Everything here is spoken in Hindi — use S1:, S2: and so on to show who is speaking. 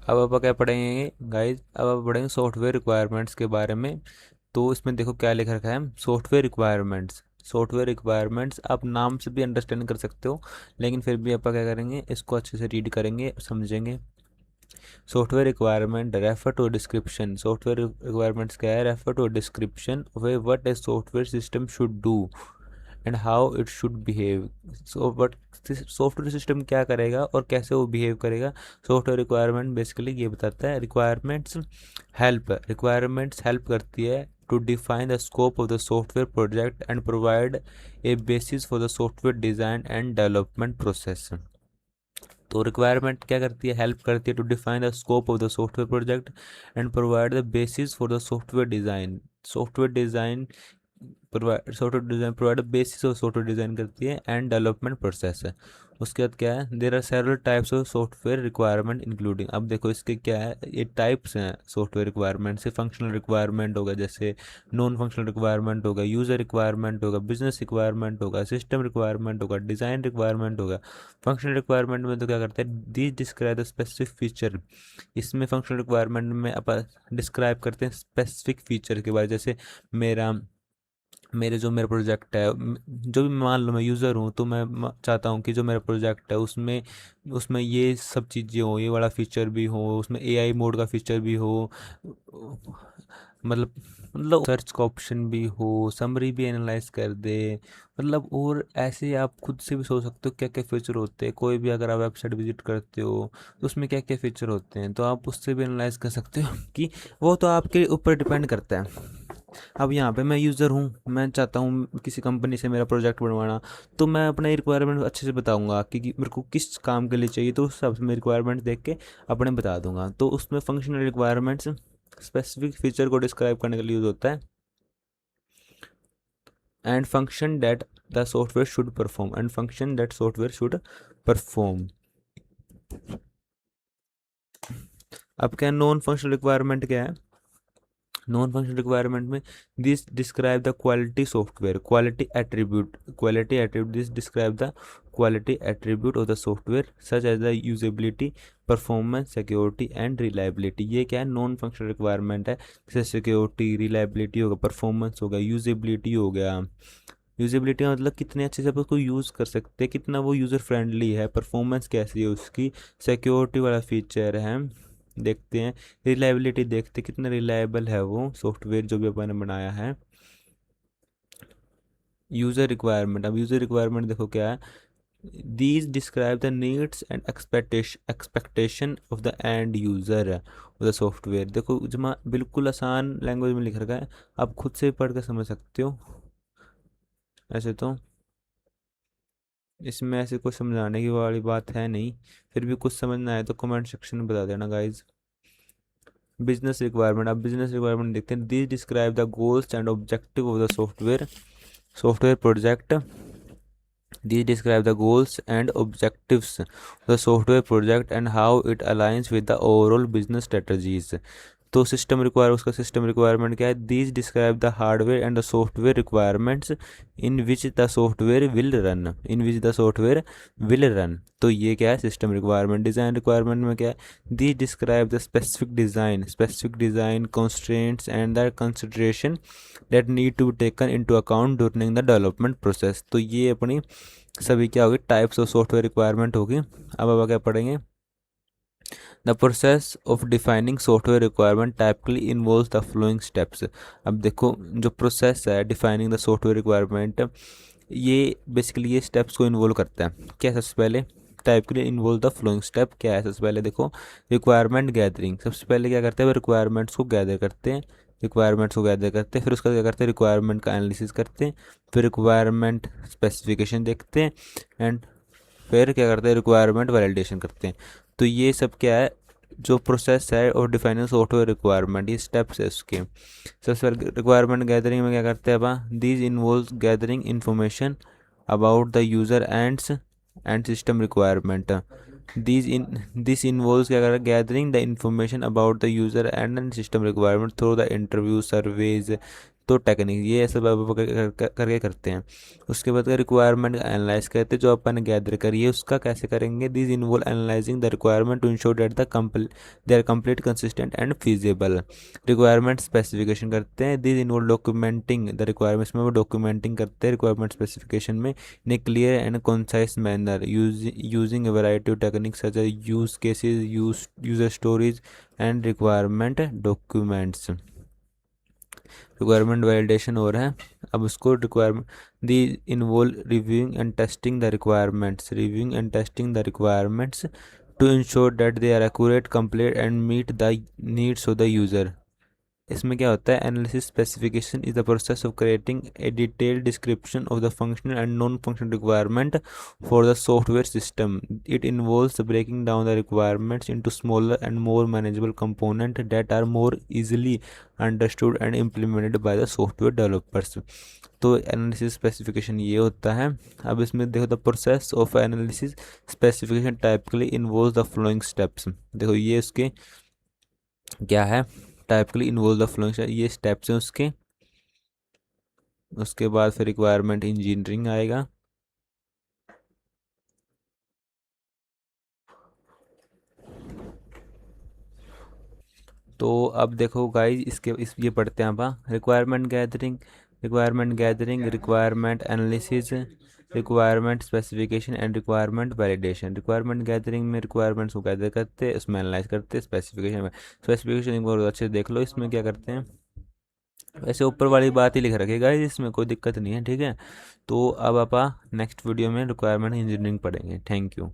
S1: अब आप क्या पढ़ेंगे गाइज, अब आप पढ़ेंगे सॉफ्टवेयर रिक्वायरमेंट्स के बारे में। तो इसमें देखो क्या लिख रखा है, सॉफ्टवेयर रिक्वायरमेंट्स। सॉफ्टवेयर रिक्वायरमेंट्स आप नाम से भी अंडरस्टैंड कर सकते हो, लेकिन फिर भी आप क्या करेंगे, इसको अच्छे से रीड करेंगे, समझेंगे। Software requirement refer to description. Software requirements क्या है, refer to description way what a software system should do and how it should behave. So but software system क्या करेगा और कैसे वो बिहेव करेगा। सॉफ्टवेयर रिक्वायरमेंट बेसिकली ये बताता है, रिक्वायरमेंट्स हेल्प करती है to define the scope of the software project and provide a basis for the software design and development process. तो रिक्वायरमेंट क्या करती है, हेल्प करती है to define the scope of the software project and provide the basis for the software design. Software design provide basis of software design करती है एंड डेवलपमेंट प्रोसेस है। उसके बाद क्या है, there are several types of software requirement including. अब देखो इसके क्या है, ये टाइप्स हैं सॉफ्टवेयर रिक्वायरमेंट से। फंक्शनल रिक्वायरमेंट होगा, जैसे नॉन फंक्शनल रिक्वायरमेंट होगा, यूज़र रिक्वायरमेंट होगा, बिजनेस रिक्वायरमेंट होगा, सिस्टम रिक्वायरमेंट होगा, डिज़ाइन रिक्वायरमेंट होगा। फंक्शनल रिक्वायरमेंट में तो क्या करते हैं, this describe the specific feature. इसमें फंक्शनल रिक्वायरमेंट में अपन डिस्क्राइब करते हैं स्पेसिफिक फीचर के बारे, जैसे मेरा मेरा प्रोजेक्ट है, जो भी मान लो मैं यूज़र हूँ, तो मैं चाहता हूँ कि जो मेरा प्रोजेक्ट है उसमें उसमें ये सब चीज़ें हो, ये वाला फीचर भी हो, उसमें एआई मोड का फीचर भी हो, मतलब मतलब सर्च का ऑप्शन भी हो, समरी भी एनालाइज कर दे, मतलब और ऐसे आप खुद से भी सोच सकते हो क्या क्या फीचर होते हैं। कोई भी अगर आप वेबसाइट विजिट करते हो तो उसमें क्या क्या फीचर होते हैं, तो आप उससे भी एनालाइज कर सकते हो कि वो तो आपके ऊपर डिपेंड करता है। अब यहाँ पे मैं यूज़र हूँ, मैं चाहता हूँ किसी कंपनी से मेरा प्रोजेक्ट बनवाना, तो मैं अपना रिक्वायरमेंट अच्छे से बताऊँगा कि मेरे को किस काम के लिए चाहिए, तो उस हिसाब से मैं रिक्वायरमेंट देख के अपने बता दूंगा। तो उसमें फंक्शनल रिक्वायरमेंट्स स्पेसिफिक फीचर को डिस्क्राइब करने के लिए यूज़ होता है। And function that the software should perform, and function that software should perform. अब क्या नॉन फंक्शनल रिक्वायरमेंट क्या है, नॉन फंक्शनल रिक्वायरमेंट में this describe the quality attribute this describe the quality attribute of the software such as the usability, performance, security and reliability. ये क्या है, नॉन फंक्शनल रिक्वायरमेंट है। जैसे सिक्योरिटी, रिलायबिलिटी होगा, परफॉर्मेंस होगा, यूजेबिलिटी हो गया। यूजेबिलिटी का मतलब कितने अच्छे से आप उसको यूज़ कर सकते हैं, कितना वो यूज़र फ्रेंडली है, परफॉर्मेंस कैसी है उसकी, सिक्योरिटी वाला फीचर है देखते हैं, रिलायबिलिटी देखते कितना रिलायबल है वो सॉफ्टवेयर जो भी अपन ने बनाया है। यूज़र रिक्वायरमेंट, अब यूज़र रिक्वायरमेंट देखो क्या है, these describe the needs and expectation of the end user of the software. देखो जमा बिल्कुल आसान लैंग्वेज में लिख रखा है, आप खुद से पढ़ कर समझ सकते हो। ऐसे तो इसमें ऐसे कुछ समझाने की वाली बात है नहीं, फिर भी कुछ समझना है तो कमेंट सेक्शन में बता देना गाइज। बिजनेस रिक्वायरमेंट, अब बिजनेस रिक्वायरमेंट देखते हैं। This describe the goals and objective of the software project. These describe the goals and objectives of the software project and how it aligns with the overall business strategies. तो सिस्टम रिक्वायर, उसका सिस्टम रिक्वायरमेंट क्या है, these describe the hardware and the software requirements in which the software will run. तो ये क्या है, सिस्टम रिक्वायरमेंट। डिज़ाइन रिक्वायरमेंट में क्या है, these describe the specific design constraints and the consideration that need to be taken into account during the development process. तो ये अपनी सभी क्या होगी, टाइप्स ऑफ सॉफ्टवेयर रिक्वायरमेंट होगी। अब क्या पढ़ेंगे, the process of defining software requirement typically involves the flowing steps. अब देखो जो प्रोसेस है डिफाइनिंग द सॉफ्टवेयर रिक्वायरमेंट, ये बेसिकली ये स्टेप्स को इन्वॉल्व करता है। क्या सबसे पहले, typically involve the flowing step क्या है, सबसे पहले देखो रिक्वायरमेंट गैदरिंग। सबसे पहले क्या करते हैं, रिक्वायरमेंट्स को गैदर करते हैं, फिर उसका क्या करते हैं, रिक्वायरमेंट का एनालिसिस करते हैं, फिर रिक्वायरमेंट स्पेसिफिकेशन देखते हैं, एंड फिर क्या करते हैं, रिक्वायरमेंट वैलिडेशन करते हैं। तो ये सब क्या है, जो प्रोसेस है और डिफाइनिंग सॉफ्टवेयर रिक्वायरमेंट, ये स्टेप्स है उसके। सबसे पहले रिक्वायरमेंट गैदरिंग में क्या करते हैं अपन, these involve gathering information about the user and system requirement. This involves क्या कर रहा है, gathering the information about the user and system requirement through the interview, surveys, तो टेक्निक, ये सब करके करते हैं। उसके बाद रिक्वायरमेंट एनालाइज करते हैं, जो अपन गैदर करिए उसका कैसे करेंगे। This involve analysing the requirement to ensure that they are complete, consistent and feasible. Requirement specification करते हैं। This involve documenting the requirements, में वो डॉक्यूमेंटिंग करते हैं रिक्वायरमेंट स्पेसिफिकेशन में in a clear and concise manner using a variety of techniques such as use cases, user stories and requirement documents. Requirement validation हो रहा है। अब उसको requirement the involve reviewing and testing the requirements to ensure that they are accurate, complete and meet the needs of the user. इसमें क्या होता है, analysis specification is the process of creating a detailed description of the functional and non functional requirement for the software system. It involves breaking down the requirements into smaller and more manageable component that are more easily understood and implemented by the software developers. तो एनालिसिस स्पेसिफिकेशन ये होता है। अब इसमें देखो, the process of analysis specification typically involves the flowing steps. देखो ये उसके क्या है, टाइपिकली इन्वॉल्व द फ्लोइंग, ये स्टेप्स हैं उसके। उसके बाद फिर रिक्वायरमेंट इंजीनियरिंग आएगा। तो अब देखो गाइस, ये पढ़ते हैं आप। Requirement gathering, requirement analysis, requirement specification and requirement validation. Requirement gathering में रिक्वायरमेंट्स को गैदर करते हैं, उसमें एनालाइज करते हैं। स्पेसिफिकेशन एक बार अच्छे से देख लो, इसमें क्या करते हैं। वैसे ऊपर वाली बात ही लिख रखेगा, इसमें कोई दिक्कत नहीं है, ठीक है। तो अब आप नेक्स्ट वीडियो में रिक्वायरमेंट इंजीनियरिंग पढ़ेंगे। Thank you.